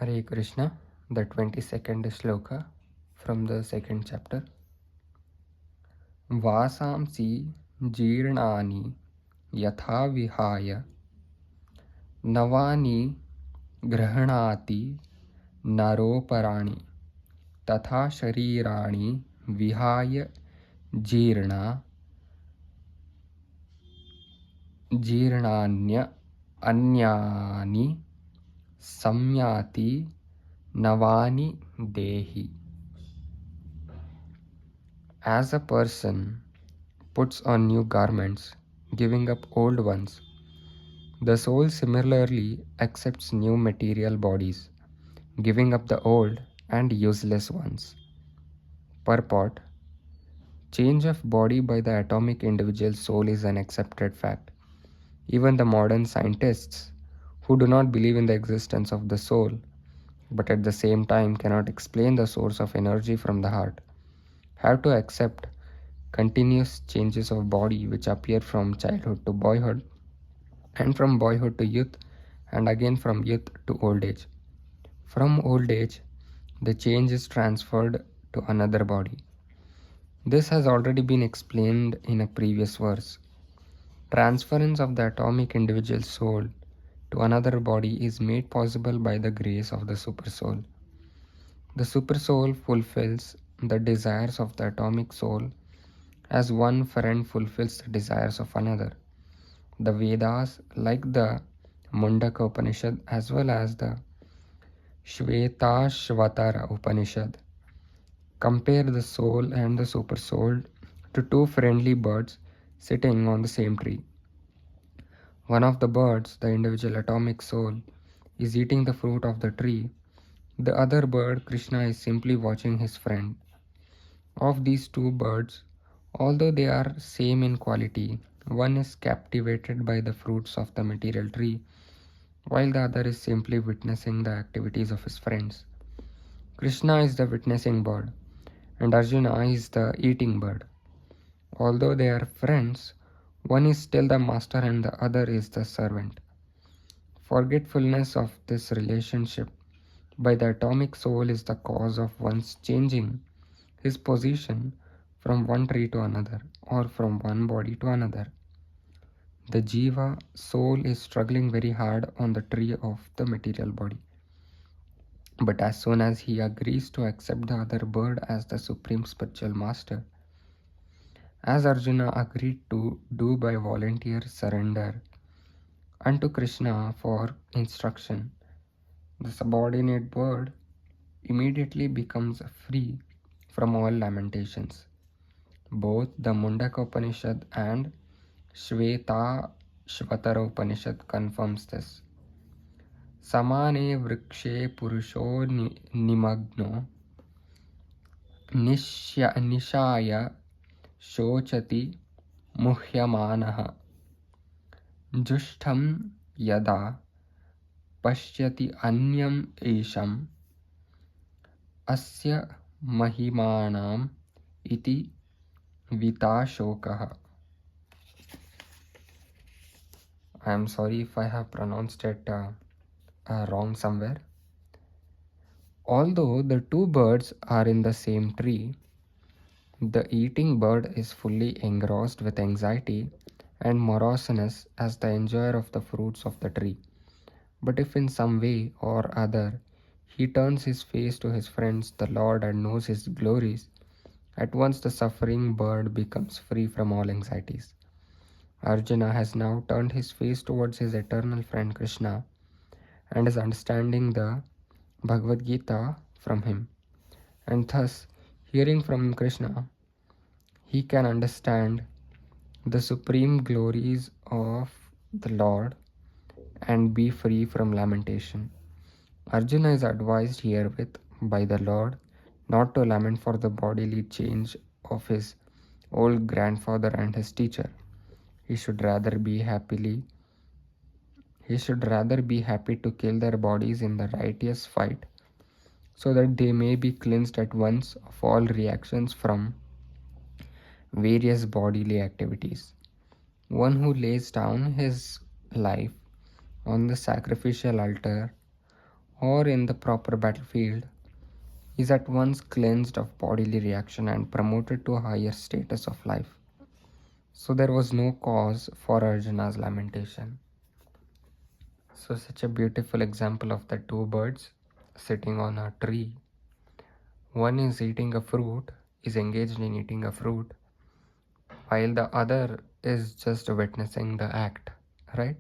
Hare Krishna, the 22nd Shloka from the second chapter. Vasamsi jirnani yatha vihaya navani grahanati naroparani tatha sharirani vihaya jirna jirnanya anyani samyati navani dehi. As a person puts on new garments, giving up old ones, the soul similarly accepts new material bodies, giving up the old and useless ones. Purport: change of body by the atomic individual soul is an accepted fact. Even the modern scientists, who do not believe in the existence of the soul, but at the same time cannot explain the source of energy from the heart, have to accept continuous changes of body which appear from childhood to boyhood, and from boyhood to youth, and again from youth to old age. From old age, the change is transferred to another body. This has already been explained in a previous verse. Transference of the atomic individual soul to another body is made possible by the grace of the Supersoul. The Supersoul fulfills the desires of the atomic soul as one friend fulfills the desires of another. The Vedas, like the Mundaka Upanishad as well as the Shvetashvatara Upanishad, compare the soul and the supersoul to two friendly birds sitting on the same tree. One of the birds, the individual atomic soul, is eating the fruit of the tree. The other bird, Krishna, is simply watching his friend. Of these two birds, although they are same in quality, one is captivated by the fruits of the material tree, while the other is simply witnessing the activities of his friends. Krishna is the witnessing bird, and Arjuna is the eating bird. Although they are friends, one is still the master and the other is the servant. Forgetfulness of this relationship by the atomic soul is the cause of one's changing his position from one tree to another, or from one body to another. The jiva soul is struggling very hard on the tree of the material body. But as soon as he agrees to accept the other bird as the supreme spiritual master, as Arjuna agreed to do by volunteer surrender unto Krishna for instruction, the subordinate bird immediately becomes free from all lamentations. Both the Mundaka Upanishad and Shvetashvatara Upanishad confirms this. Samane vrikshe purusho nimagno nishaya shochati muhyamanaha jushtham yada pashyati anyam esham asya mahimanam iti vitashokaha. I am sorry if I have pronounced it wrong somewhere. Although the two birds are in the same tree, the eating bird is fully engrossed with anxiety and moroseness as the enjoyer of the fruits of the tree. But if in some way or other he turns his face to his friends, the Lord, and knows his glories, at once the suffering bird becomes free from all anxieties. Arjuna has now turned his face towards his eternal friend Krishna and is understanding the Bhagavad Gita from him, and thus, hearing from Krishna, he can understand the supreme glories of the Lord and be free from lamentation. Arjuna is advised herewith by the Lord not to lament for the bodily change of his old grandfather and his teacher. He should rather be happy to kill their bodies in the righteous fight, so that they may be cleansed at once of all reactions from various bodily activities. One who lays down his life on the sacrificial altar or in the proper battlefield, is at once cleansed of bodily reaction and promoted to a higher status of life. So there was no cause for Arjuna's lamentation. So, such a beautiful example of the two birds sitting on a tree. One is eating a fruit, is engaged in eating a fruit, while the other is just witnessing the act, right?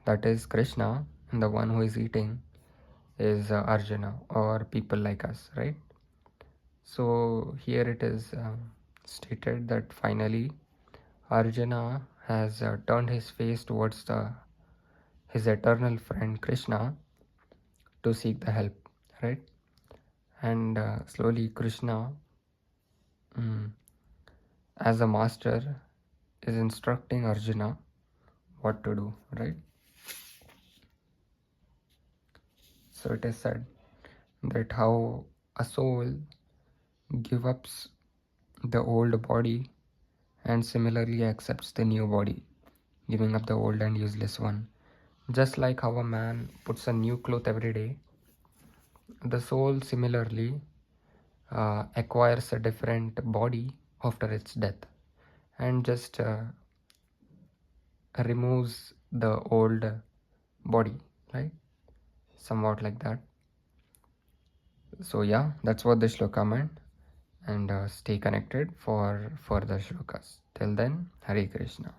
That is Krishna, and the one who is eating is Arjuna, or people like us, right? So here it is stated that finally Arjuna has turned his face towards his eternal friend Krishna to seek the help, right? And slowly Krishna, mm, as a master, is instructing Arjuna what to do, right? So it is said that how a soul gives up the old body and similarly accepts the new body, giving up the old and useless one. Just like how a man puts a new cloth every day, the soul similarly acquires a different body after its death and just removes the old body, right? Somewhat like that. So yeah, that's what the shloka meant, and stay connected for further shlokas. Till then, Hare Krishna.